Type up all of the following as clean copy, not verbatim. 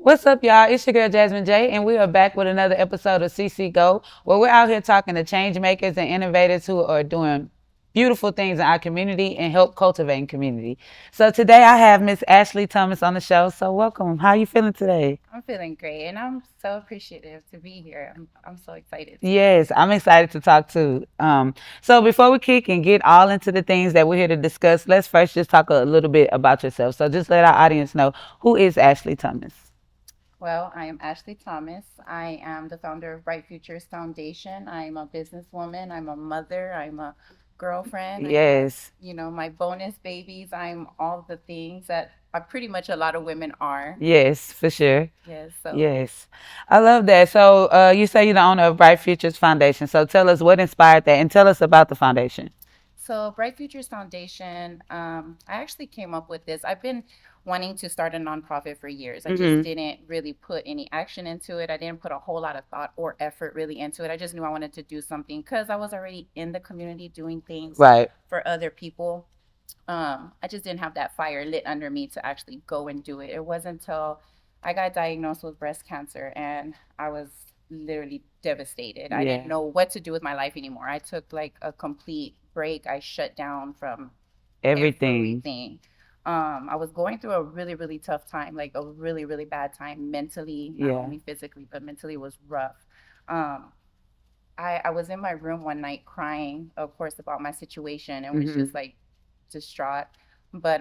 What's up, y'all? It's your girl Jasmine J, and we are back with another episode of CCGo, where we're out here talking to change makers and innovators who are doing beautiful things in our community and help cultivating community. So today I have Miss Ashley Thomas on the show. So welcome. How you feeling today? I'm feeling great, and I'm so appreciative to be here. I'm so excited. Yes, I'm excited to talk too. So before we kick and get all into the things that we're here to discuss, let's first just talk a little bit about yourself. So just let our audience know, who is Ashley Thomas? Well, I am Ashley Thomas. I am the founder of Bright Futures Foundation. I'm a businesswoman. I'm a mother. I'm a girlfriend. I have, Yes. my bonus babies. I'm all the things that pretty much a lot of women are. Yes, for sure. Yes. So Yes, I love that. So, you say you're the owner of Bright Futures Foundation. So, tell us what inspired that, and tell us about the foundation. So, Bright Futures Foundation, I actually came up with this. I've been wanting to start a nonprofit for years. I just Hmm. didn't really put any action into it. I didn't put a whole lot of thought or effort really into it. I just knew I wanted to do something because I was already in the community doing things Right. for other people. I just didn't have that fire lit under me to actually go and do it. It wasn't until I got diagnosed with breast cancer and I was literally devastated. I didn't Yeah. know what to do with my life anymore. I took like a complete break. I shut down from Everything. everything. I was going through a really, really tough time, like a really, really bad time mentally, not Yeah. only physically, but mentally it was rough. Um, I was in my room one night crying, of course, about my situation and was Hmm. just like distraught. But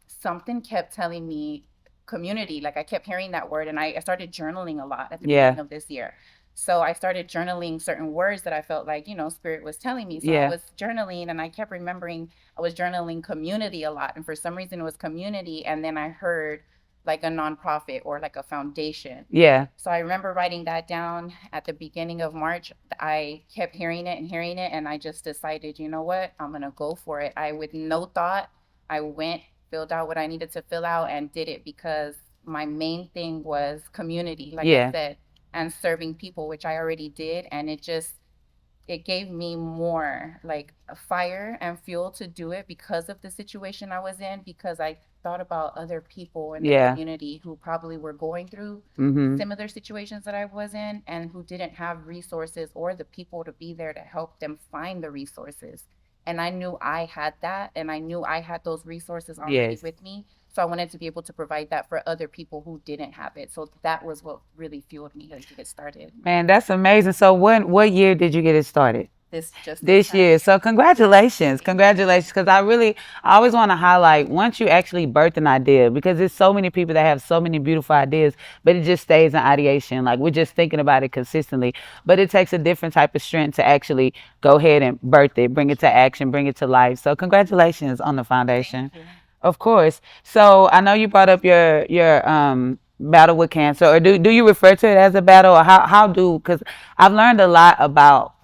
something kept telling me community. Like I kept hearing that word, and I started journaling a lot at the beginning Yeah. of this year. So I started journaling certain words that I felt like, Spirit was telling me. So I Yeah. was journaling and I kept remembering I was journaling community a lot. And for some reason it was community. And then I heard like a nonprofit or like a foundation. Yeah. So I remember writing that down at the beginning of March. I kept hearing it, and I just decided, you know what? I'm gonna go for it. I, with no thought, I went, filled out what I needed to fill out, and did it because my main thing was community, like I Yeah. said, and serving people, which I already did, and it gave me more like a fire and fuel to do it because of the situation I was in, because I thought about other people in the Yeah. community who probably were going through Hmm. similar situations that I was in and who didn't have resources or the people to be there to help them find the resources. And I knew I had that, and I knew I had those resources already Yes. with me. So I wanted to be able to provide that for other people who didn't have it. So that was what really fueled me to get started Man, that's amazing. So, what year did you get it started? this This past year. year. So congratulations. Thank you. Congratulations. Because I always want to highlight once you actually birth an idea, because there's so many people that have so many beautiful ideas, but it just stays in ideation. Like we're just thinking about it consistently. But it takes a different type of strength to actually go ahead and birth it, bring it to action, bring it to life. So congratulations on the Thank foundation. you. Of course. So I know you brought up your battle with cancer, or do you refer to it as a battle, or how do, because I've learned a lot about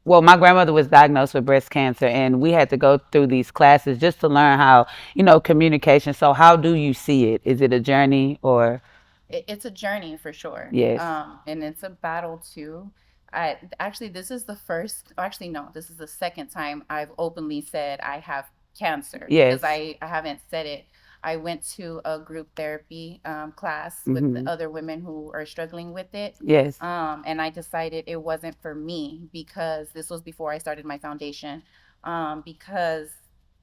well, my grandmother was diagnosed with breast cancer, and we had to go through these classes just to learn how, communication. So, how do you see it? Is it a journey or? It's a journey for sure. Yes. And it's a battle too. I actually this is the first actually no, this is the second time I've openly said I have cancer because Yes. I haven't said it. I went to a group therapy class with Mm-hmm. other women who are struggling with it. Yes. And I decided it wasn't for me because this was before I started my foundation. Because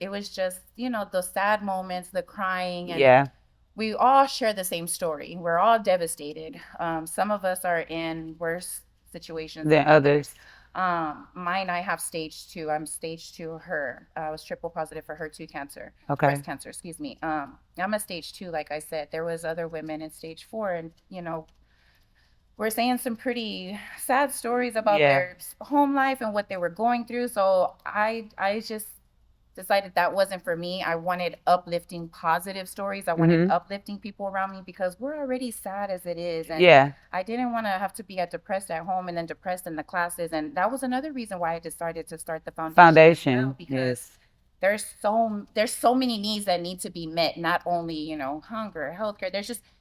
it was just, the sad moments, the crying, and Yeah. we all share the same story. We're all devastated. Some of us are in worse situations than Then others. others. Mine, I have stage two. I'm stage two. I was triple positive for HER2 cancer, breast Okay. cancer. Excuse me. I'm a stage two. Like I said, there was other women in stage four, and we're saying some pretty sad stories about Yeah. their home life and what they were going through. So I just decided that wasn't for me. I wanted uplifting, positive stories. I wanted Mm-hmm. uplifting people around me because we're already sad as it is. And Yeah. I didn't want to have to be depressed at home and then depressed in the classes. And that was another reason why I decided to start the foundation as well, Foundation. because Yes. there's so many needs that need to be met, not only hunger, healthcare.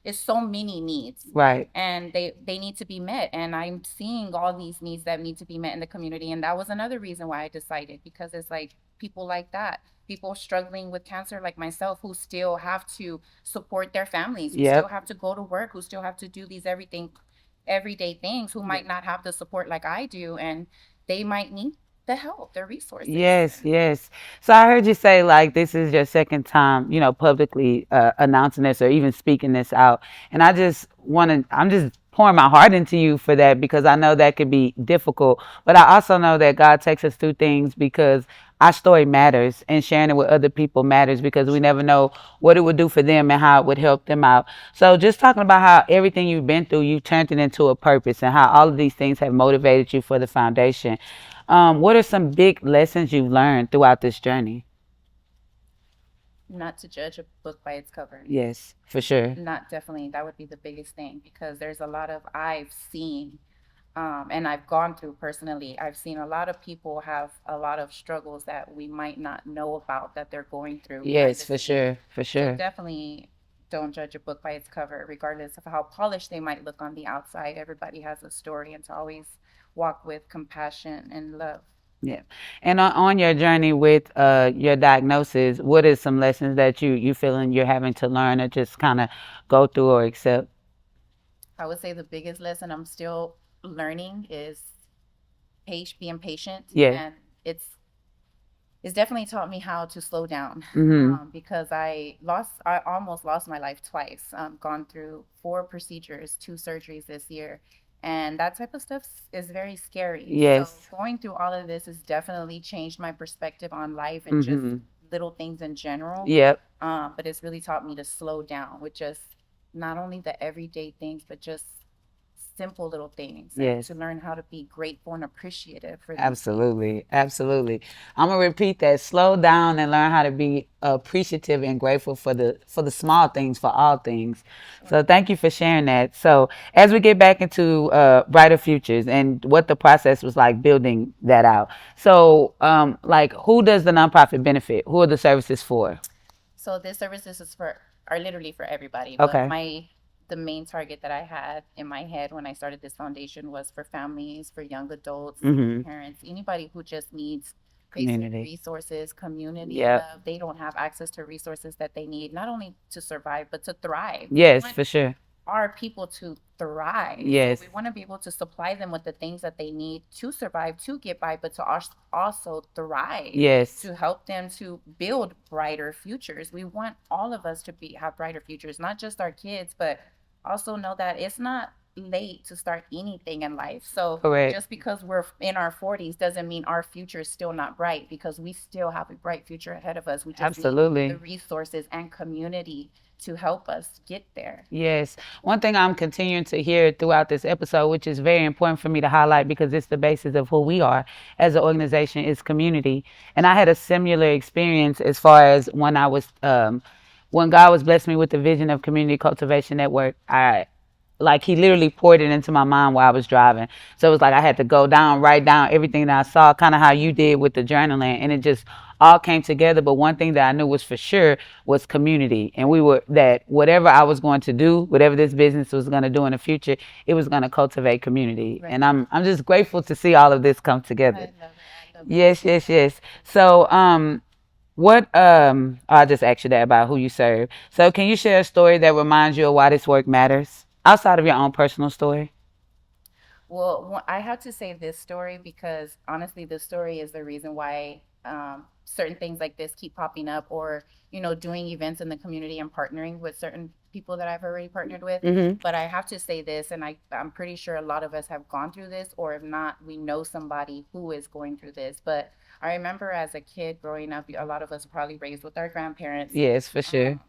It's so many needs, Right. and they need to be met, and I'm seeing all these needs that need to be met in the community. And that was another reason why I decided, because it's like people like that, people struggling with cancer like myself, who still have to support their families, who still Yep. have to go to work, who still have to do these everyday things, who might not have the support like I do, and they might need the help, the resources. Yes, yes. So I heard you say like this is your second time, publicly announcing this or even speaking this out. And I'm just pouring my heart into you for that because I know that could be difficult. But I also know that God takes us through things because our story matters and sharing it with other people matters because we never know what it would do for them and how it would help them out. So just talking about how everything you've been through, you turned it into a purpose and how all of these things have motivated you for the foundation. What are some big lessons you've learned throughout this journey? Not to judge a book by its cover. Yes, for sure. Not definitely, that would be the biggest thing, because there's a lot of I've seen, and I've gone through personally. I've seen a lot of people have a lot of struggles that we might not know about, that they're going through behind Yes, the for scenes. sure, for So sure. definitely don't judge a book by its cover, regardless of how polished they might look on the outside. Everybody has a story, and to always walk with compassion and love. Yeah. And on your journey with your diagnosis, what is some lessons that you feeling you're having to learn or just kind of go through or accept? I would say the biggest lesson I'm still learning is being patient, Yeah. and it's definitely taught me how to slow down, Mhm. because I almost lost my life twice. Gone through 4 procedures, 2 surgeries this year, and that type of stuff is very scary. So Yes. going through all of this has definitely changed my perspective on life and just Mhm. little things in general. Yep. But it's really taught me to slow down with just not only the everyday things, but just simple little things, and Yes. to learn how to be grateful and appreciative for these things. Absolutely. Absolutely. I'm gonna repeat that. Slow down and learn how to be appreciative and grateful for the small things, for all things. Sure. So thank you for sharing that. So as we get back into brighter futures and what the process was like building that out. So like who does the nonprofit benefit? Who are the services for? So this services are literally for everybody, but Okay. the main target that I had in my head when I started this foundation was for families, for young adults, single Mm-hmm. parents, anybody who just needs basic Community. resources, community Yep. love. They don't have access to resources that they need, not only to survive, but to thrive. We Yes, want for sure. our people to thrive. So Yes. we want to be able to supply them with the things that they need to survive, to get by, but to also thrive, Yes. to help them to build brighter futures. We want all of us to be have brighter futures, not just our kids, but also know that it's not late to start anything in life. So Correct. just because we're in our 40s doesn't mean our future is still not bright, because we still have a bright future ahead of us. We just need the Absolutely. resources and community to help us get there. Yes. One thing I'm continuing to hear throughout this episode, which is very important for me to highlight because it's the basis of who we are as an organization, is community. And I had a similar experience as far as when God was blessing me with the vision of Community Cultivation Network. Like he literally poured it into my mind while I was driving. So it was like I had to go down, write down everything that I saw, kind of how you did with the journaling, and it just all came together. But one thing that I knew was for sure was community, and we were that whatever I was going to do, whatever this business was going to do in the future, it was going to cultivate community. Right. And I'm just grateful to see all of this come I together. love it. I love it. Yes, yes, yes. So what I'll just ask you that about who you serve. So can you share a story that reminds you of why this work matters outside of your own personal story? Well, I have to say this story because honestly, this story is the reason why certain things like this keep popping up, or doing events in the community and partnering with certain people that I've already partnered with. Mm-hmm. But I have to say this, and I'm pretty sure a lot of us have gone through this, or if not, we know somebody who is going through this. But I remember as a kid growing up, a lot of us were probably raised with our grandparents. Yes, for sure. Um,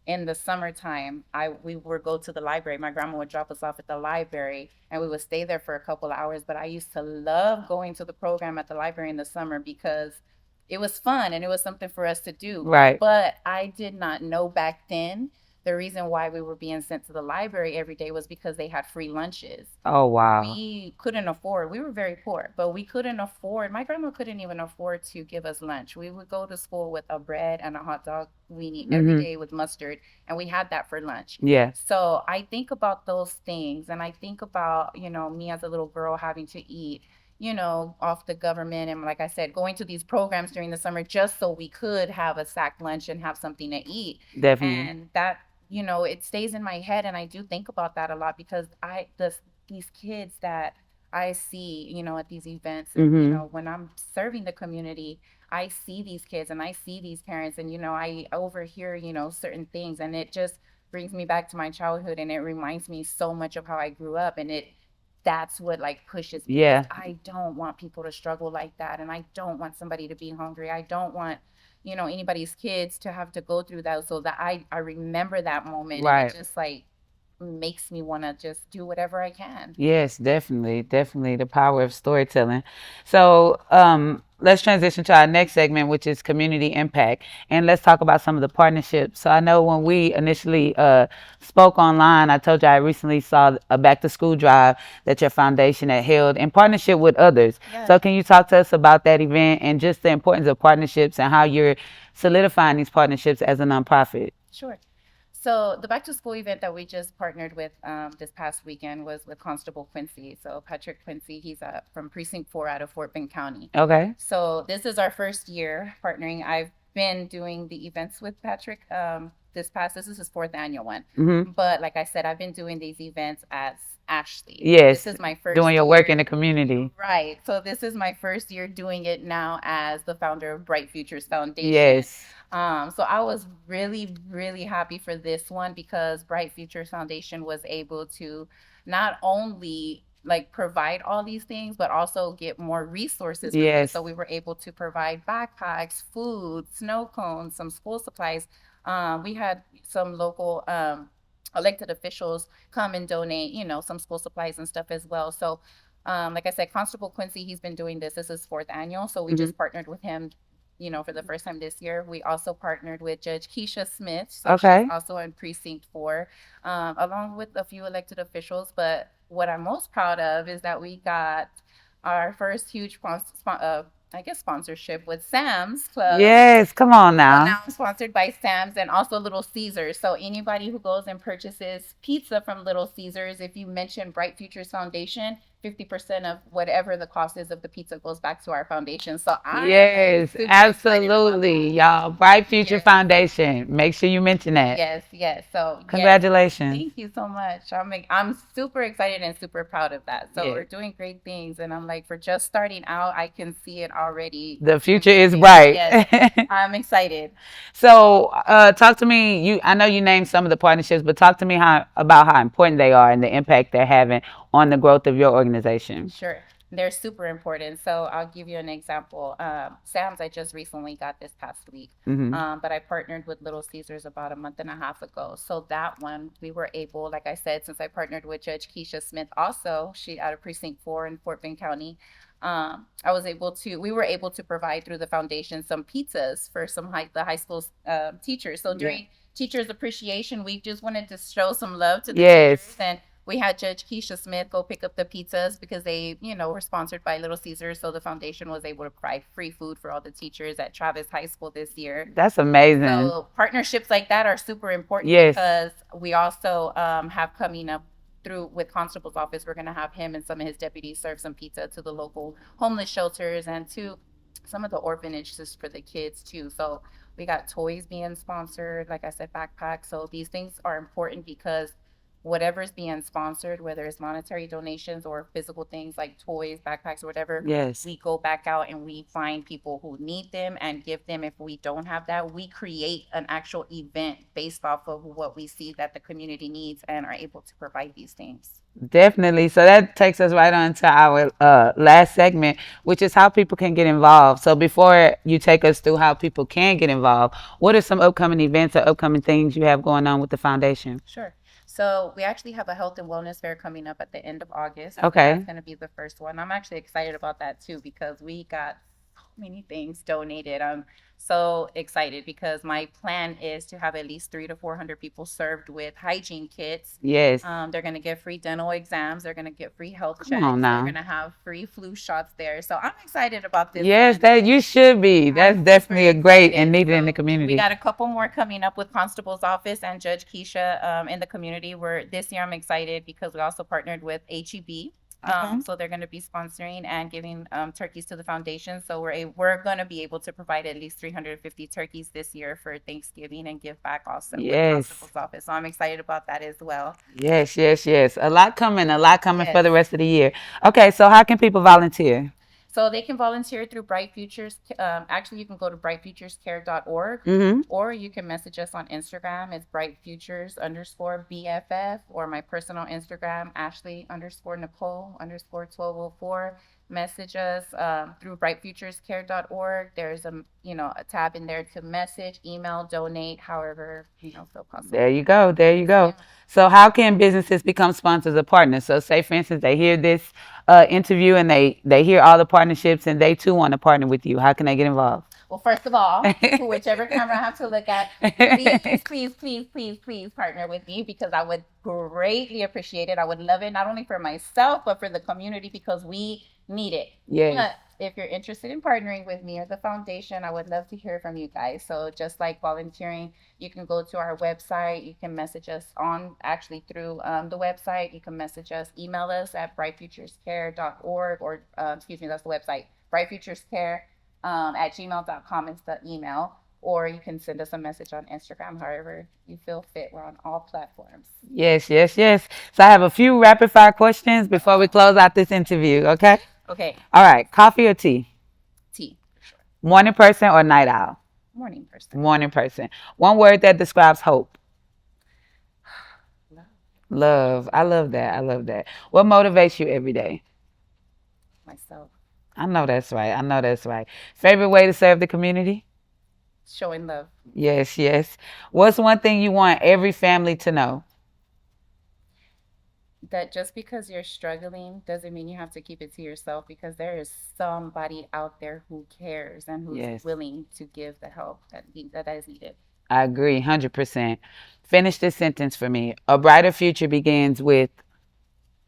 in the summertime, I we would go to the library. My grandma would drop us off at the library, and we would stay there for a couple of hours. But I used to love going to the program at the library in the summer because it was fun and it was something for us to do. Right. But I did not know back then the reason why we were being sent to the library every day was because they had free lunches. Oh wow. We couldn't afford, we were very poor, but we couldn't afford, my grandma couldn't even afford to give us lunch. We would go to school with a bread and a hot dog weenie every Mm-hmm. day with mustard, and we had that for lunch. Yeah. So I think about those things, and I think about, me as a little girl having to eat, off the government. And like I said, going to these programs during the summer just so we could have a sack lunch and have something to eat. Definitely. And that, it stays in my head. And I do think about that a lot because these kids that I see, at these events, and, Mm-hmm. when I'm serving the community, I see these kids and I see these parents, and, I overhear, certain things. And it just brings me back to my childhood, and it reminds me so much of how I grew up. And that's what like pushes me because Yeah. I don't want people to struggle like that, and I don't want somebody to be hungry. I don't want anybody's kids to have to go through that. So that I remember that moment, and it Right. just like makes me want to just do whatever I can. Yes, definitely, definitely the power of storytelling. So, let's transition to our next segment, which is community impact, and let's talk about some of the partnerships. So, I know when we initially spoke online, I told you I recently saw a back to school drive that your foundation had held in partnership with others. Yes. So, can you talk to us about that event and just the importance of partnerships and how you're solidifying these partnerships as a nonprofit? Sure. So the back to school event that we just partnered with this past weekend was with Constable Quincy. So Patrick Quincy, he's from Precinct 4 out of Fort Bend County. Okay. So this is our first year partnering. I've been doing the events with Patrick. This is his fourth annual one. Mm-hmm. But like I said, I've been doing these events as Ashley. So this Yes, is my doing first your work year. in the community. Right. So this is my first year doing it now as the founder of Bright Futures Foundation. Yes. So I was really, really happy for this one because Bright Futures Foundation was able to not only like provide all these things, but also get more resources from us. Yes. So we were able to provide backpacks, food, snow cones, some school supplies. We had some local elected officials come and donate, some school supplies and stuff as well. So like I said, Constable Quincy, he's been doing this. This is fourth annual. So we Mm-hmm. just partnered with him, for the first time this year. We also partnered with Judge Keisha Smith. So she's Okay. also in Precinct 4, along with a few elected officials. But what I'm most proud of is that we got our first huge I guess sponsorship with Sam's Club. Yes, come on So now. now I'm sponsored by Sam's and also Little Caesars. So anybody who goes and purchases pizza from Little Caesars, if you mention Bright Futures Foundation, 50% of whatever the cost is of the pizza goes back to our foundation. So I am Yes, super excited about absolutely. that. Y'all, Bright Future Yes, Foundation. Make sure you mention that. yes, yes. So yes, Congratulations. thank you so much. I'm super excited and super proud of that. So Yeah. we're doing great things, and I'm like, for just starting out, I can see it already The future is moving. bright. Yes, I'm excited. So, talk to me. I know you named some of the partnerships, but talk to me about how important they are and the impact they're having on the growth of your organization. Sure. They're super important. So I'll give you an example. Sam's, I just recently got this past week, Mm-hmm. but I partnered with Little Caesars about a month and a half ago. So that one, we were able, like I said, since I partnered with Judge Keisha Smith, also, she out of Precinct 4 in Fort Bend County. We were able to provide through the foundation some pizzas for the high school teachers. So Yeah. during Teachers Appreciation Week, just wanted to show some love to the Yes. teachers, and we had Judge Keisha Smith go pick up the pizzas because they, were sponsored by Little Caesars. So the foundation was able to provide free food for all the teachers at Travis High School this year. That's amazing. So partnerships like that are super important Yes. because we also have coming up through with Constable's office, we're going to have him and some of his deputies serve some pizza to the local homeless shelters and to some of the orphanages for the kids too. So we got toys being sponsored, like I said, backpacks. So these things are important because whatever's being sponsored, whether it's monetary donations or physical things like toys, backpacks, or whatever, Yes. we go back out and we find people who need them and give them. If we don't have that, we create an actual event based off of what we see that the community needs and are able to provide these things. Definitely. So that takes us right on to our last segment, which is how people can get involved. So before you take us through how people can get involved, what are some upcoming events or upcoming things you have going on with the foundation? Sure. So we actually have a health and wellness fair coming up at the end of August. Okay. That's going to be the first one. I'm actually excited about that too because we got so many things donated. I'm so excited because my plan is to have at least 300 to 400 people served with hygiene kits. Yes. They're going to get free dental exams. They're going to get free health Come on checks. They're now. going to have free flu shots there. So I'm excited about this Yes, one. that you should be. That's I'm super definitely a great and excited. needed in the So we community. got a couple more coming up with Constable's office and Judge Keisha in the community. Where this year I'm excited because we also partnered with HEB. Okay. So they're going to be sponsoring and giving turkeys to the foundation. So we're going to be able to provide at least 350 turkeys this year for Thanksgiving and give back also with Yes. constable's office. So I'm excited about that as well. Yes, yes, yes. A lot coming for Yes. the rest of the year. Okay, so how can people volunteer? So they can volunteer through Bright Futures. Actually, you can go to brightfuturescare.org, Mm-hmm. or you can message us on Instagram. It's brightfutures_BFF, or my personal Instagram, Ashley_Nicole_1204. Message us through brightfuturescare.org. There's a tab in there to message, email, donate, however, feel There possible. you go. There you Yes, go. ma'am. So how can businesses become sponsors or partners? So say for instance they hear this interview and they hear all the partnerships and they too want to partner with you. How can they get involved? Well, first of all, whichever camera I have to look at, please, please, please, please, please partner with me because I would greatly appreciate it. I would love it not only for myself but for the community because we need it. Yes. But if you're interested in partnering with me or the foundation, I would love to hear from you guys. So just like volunteering, you can go to our website. You can message us on actually through the website. You can message us, email us at brightfuturescare.org or excuse me, that's the website, brightfuturescare at gmail.com is the email, or you can send us a message on Instagram, however you feel fit. We're on all platforms. Yes, yes, yes. So I have a few rapid fire questions before we close out this interview, okay? Okay, All right. Coffee or tea? T for sure. Morning person or night owl? Morning person. Morning person. One word that describes hope. Love Love. I love that. I love that. What motivates you every day? myself. I know that's right. I know that's right. Favorite way to serve the community? Showing love. Yes, yes. What's one thing you want every family to know? That just because you're struggling doesn't mean you have to keep it to yourself because there is somebody out there who cares and who's Yes, willing to give the help that is needed. I agree 100%. Finish this sentence for me. A brighter future begins with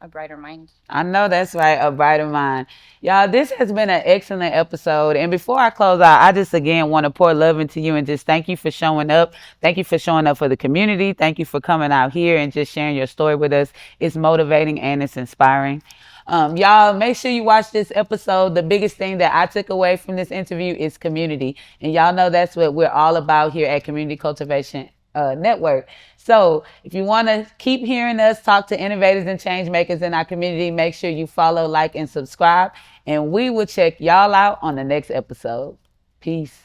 A brighter mind. I know that's right, a brighter mind. Y'all, this has been an excellent episode. And before I close out, I just again want to pour love into you and just thank you for showing up. Thank you for showing up for the community. Thank you for coming out here and just sharing your story with us. It's motivating and it's inspiring. Y'all, make sure you watch this episode. The biggest thing that I took away from this interview is community. And y'all know that's what we're all about here at Community Cultivation Network. So if you want to keep hearing us talk to innovators and change makers in our community, make sure you follow, like, and subscribe. And we will check y'all out on the next episode. Peace.